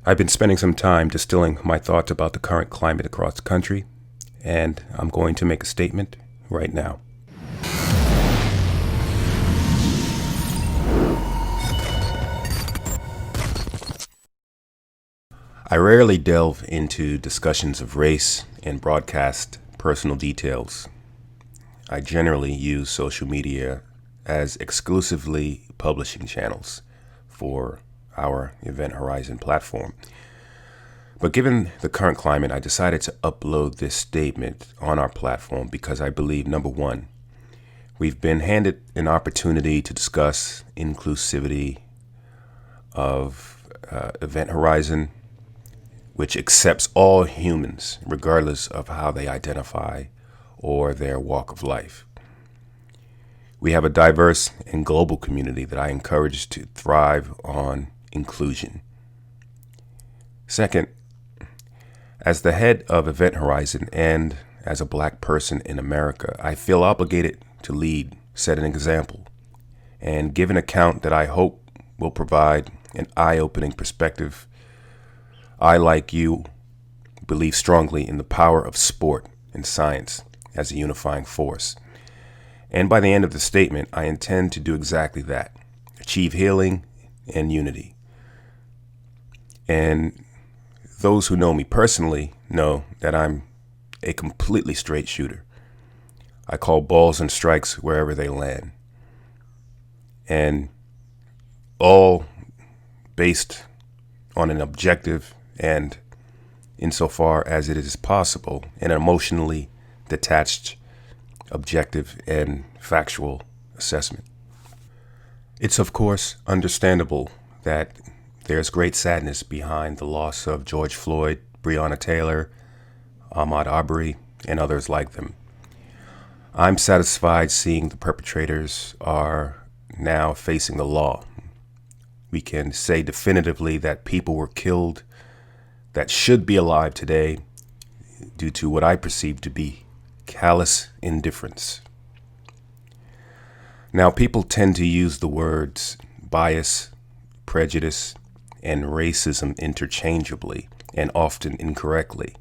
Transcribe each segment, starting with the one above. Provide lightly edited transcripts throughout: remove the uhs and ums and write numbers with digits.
I've been spending some time distilling my thoughts about the current climate across the country, and I'm going to make a statement right now. I rarely delve into discussions of race and broadcast personal details. I generally use social media as exclusively publishing channels for our Event Horizon platform. But given the current climate, I decided to upload this statement on our platform because I believe, number one, we've been handed an opportunity to discuss inclusivity of Event Horizon, which accepts all humans, regardless of how they identify or their walk of life. We have a diverse and global community that I encourage to thrive on inclusion. Second, as the head of Event Horizon and as a Black person in America, I feel obligated to lead, set an example, and give an account that I hope will provide an eye-opening perspective. I, like you, believe strongly in the power of sport and science as a unifying force. And by the end of the statement, I intend to do exactly that, achieve healing and unity. And those who know me personally know that I'm a completely straight shooter. I call balls and strikes wherever they land. And all based on an objective and, insofar as it is possible, an emotionally detached, objective, and factual assessment. It's, of course, understandable that there's great sadness behind the loss of George Floyd, Breonna Taylor, Ahmaud Arbery, and others like them. I'm satisfied seeing the perpetrators are now facing the law. We can say definitively that people were killed that should be alive today due to what I perceive to be callous indifference. Now, people tend to use the words bias, prejudice, and racism interchangeably and often incorrectly.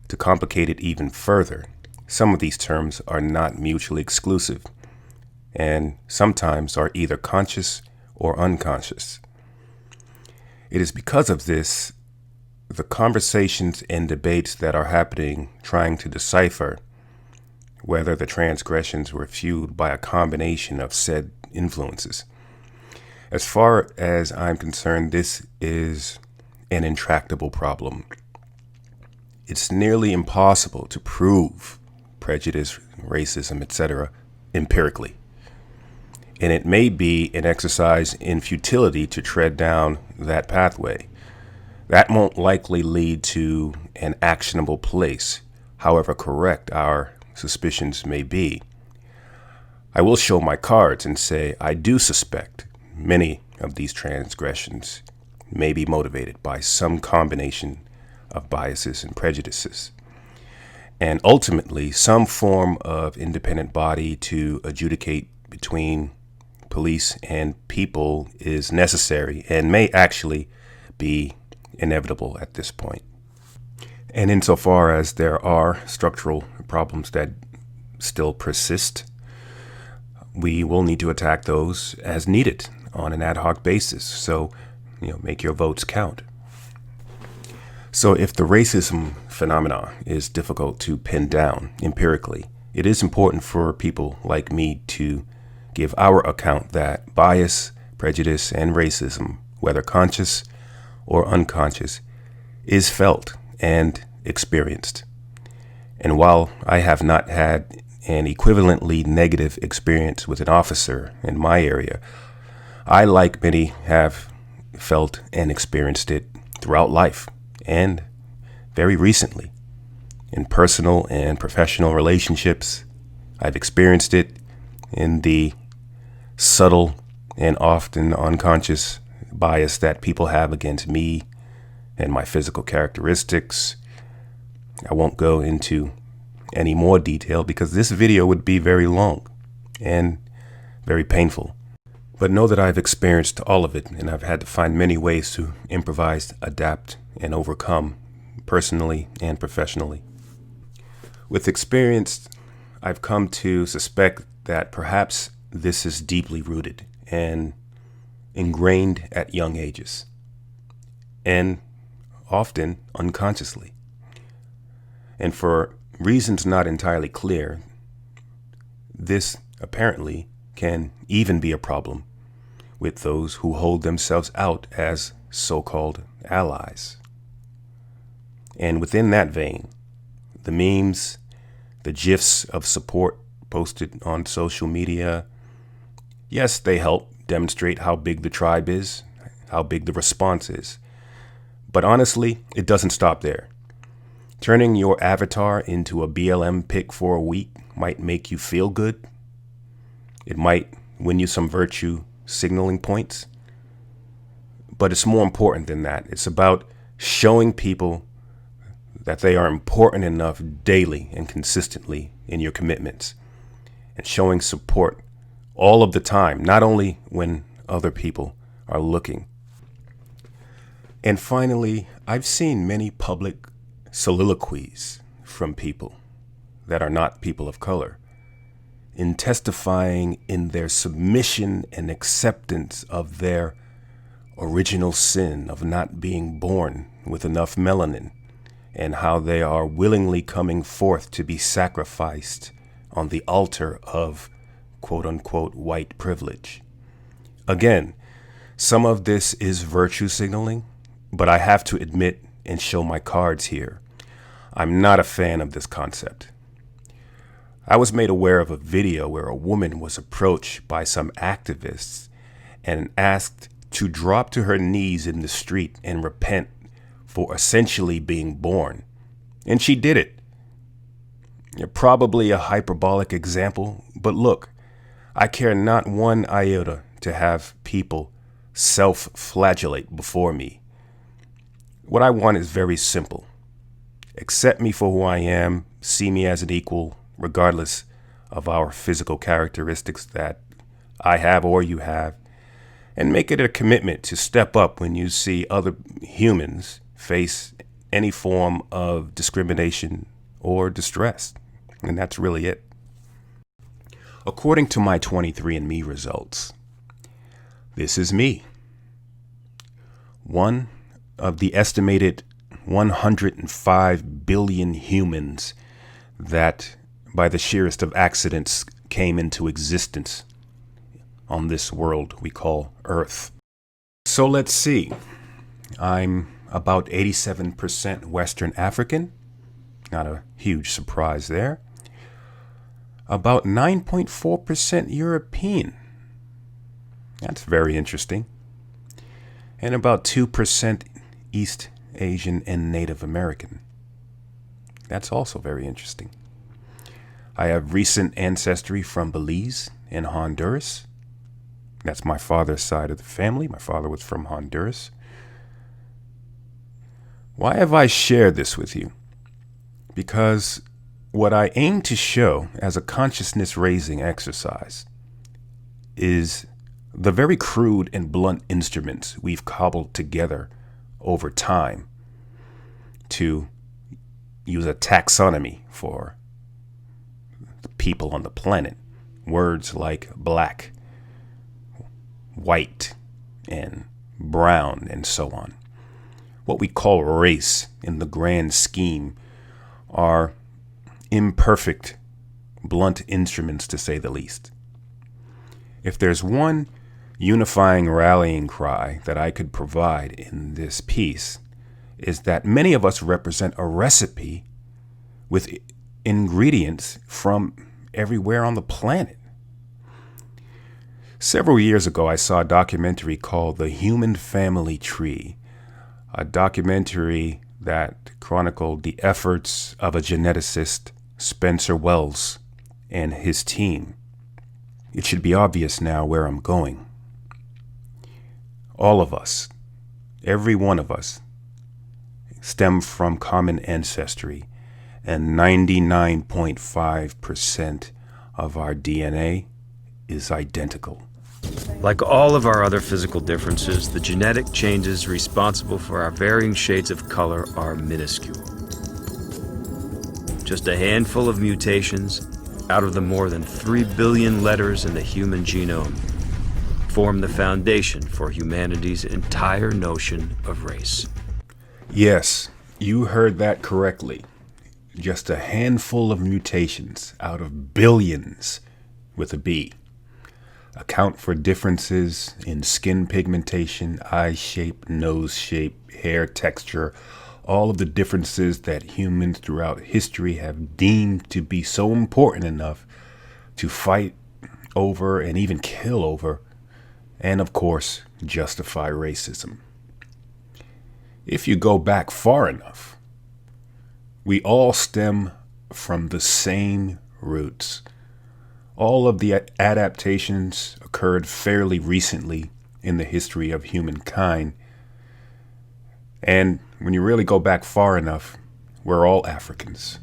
To complicate it even further, some of these terms are not mutually exclusive and sometimes are either conscious or unconscious. It is because of this, the conversations and debates that are happening trying to decipher whether the transgressions were fueled by a combination of said influences. As far as I'm concerned, this is an intractable problem. It's nearly impossible to prove prejudice, racism, etc. empirically. And it may be an exercise in futility to tread down that pathway. That won't likely lead to an actionable place, however correct our suspicions may be. I will show my cards and say I do suspect many of these transgressions may be motivated by some combination of biases and prejudices, and ultimately some form of independent body to adjudicate between police and people is necessary and may actually be inevitable at this point. And insofar as there are structural problems that still persist, we will need to attack those as needed on an ad hoc basis. So, make your votes count. So if the racism phenomena is difficult to pin down empirically, it is important for people like me to give our account that bias, prejudice, and racism, whether conscious or unconscious, is felt and experienced. And while I have not had an equivalently negative experience with an officer in my area, I, like many, have felt and experienced it throughout life and very recently in personal and professional relationships. I've experienced it in the subtle and often unconscious bias that people have against me and my physical characteristics. I won't go into any more detail because this video would be very long and very painful. But know that I've experienced all of it, and I've had to find many ways to improvise, adapt, and overcome, personally and professionally. With experience, I've come to suspect that perhaps this is deeply rooted and ingrained at young ages, and often unconsciously. And for reasons not entirely clear, this apparently can even be a problem with those who hold themselves out as so-called allies. And within that vein, the memes, the GIFs of support posted on social media, yes, they help demonstrate how big the tribe is, how big the response is. But honestly, it doesn't stop there. Turning your avatar into a BLM pic for a week might make you feel good. It might win you some virtue signaling points. But it's more important than that. It's about showing people that they are important enough daily and consistently in your commitments, and showing support all of the time, not only when other people are looking. And finally, I've seen many public soliloquies from people that are not people of color in testifying in their submission and acceptance of their original sin of not being born with enough melanin, and how they are willingly coming forth to be sacrificed on the altar of quote-unquote white privilege. Again, some of this is virtue signaling, but I have to admit and show my cards here. I'm not a fan of this concept. I was made aware of a video where a woman was approached by some activists and asked to drop to her knees in the street and repent for essentially being born. And she did it. Probably a hyperbolic example, but look, I care not one iota to have people self-flagellate before me. What I want is very simple. Accept me for who I am, see me as an equal, regardless of our physical characteristics that I have or you have, and make it a commitment to step up when you see other humans face any form of discrimination or distress. And that's really it. According to my 23andMe results, this is me. One of the estimated 105 billion humans that, by the sheerest of accidents, came into existence on this world we call Earth. So let's see. I'm about 87% Western African. Not a huge surprise there. About 9.4% European. That's very interesting. And about 2% East Asian and Native American. That's also very interesting. I have recent ancestry from Belize and Honduras. That's my father's side of the family. My father was from Honduras. Why have I shared this with you? Because what I aim to show as a consciousness-raising exercise is the very crude and blunt instruments we've cobbled together over time to use a taxonomy for the people on the planet. Words like black, white, and brown, and so on. What we call race in the grand scheme are imperfect, blunt instruments, to say the least. If there's one unifying rallying cry that I could provide in this piece, is that many of us represent a recipe with ingredients from everywhere on the planet. Several years ago, I saw a documentary called The Human Family Tree, a documentary that chronicled the efforts of a geneticist, Spencer Wells, and his team. It should be obvious now where I'm going. All of us, every one of us, stem from common ancestry, and 99.5% of our DNA is identical. Like all of our other physical differences, the genetic changes responsible for our varying shades of color are minuscule. Just a handful of mutations out of the more than 3 billion letters in the human genome form the foundation for humanity's entire notion of race. Yes, you heard that correctly. Just a handful of mutations out of billions with a B account for differences in skin pigmentation, eye shape, nose shape, hair texture, all of the differences that humans throughout history have deemed to be so important enough to fight over and even kill over, and of course, justify racism. If you go back far enough, we all stem from the same roots. All of the adaptations occurred fairly recently in the history of humankind. And when you really go back far enough, we're all Africans.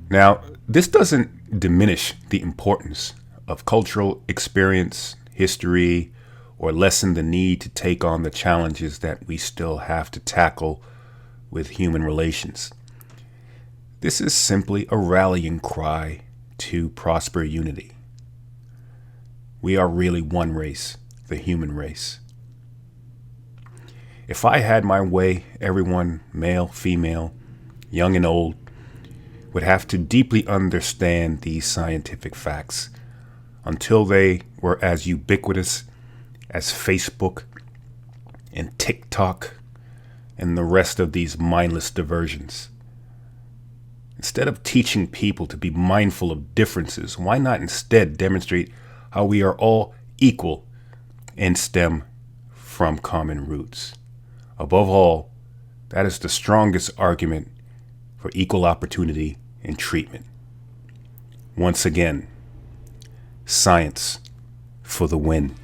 Now, this doesn't diminish the importance of cultural experience, history, or lessen the need to take on the challenges that we still have to tackle with human relations. This is simply a rallying cry to prosper unity. We are really one race, the human race. If I had my way, everyone, male, female, young and old, would have to deeply understand these scientific facts until they were as ubiquitous as Facebook and TikTok and the rest of these mindless diversions. Instead of teaching people to be mindful of differences, why not instead demonstrate how we are all equal and stem from common roots? Above all, that is the strongest argument for equal opportunity and treatment. Once again, science for the win.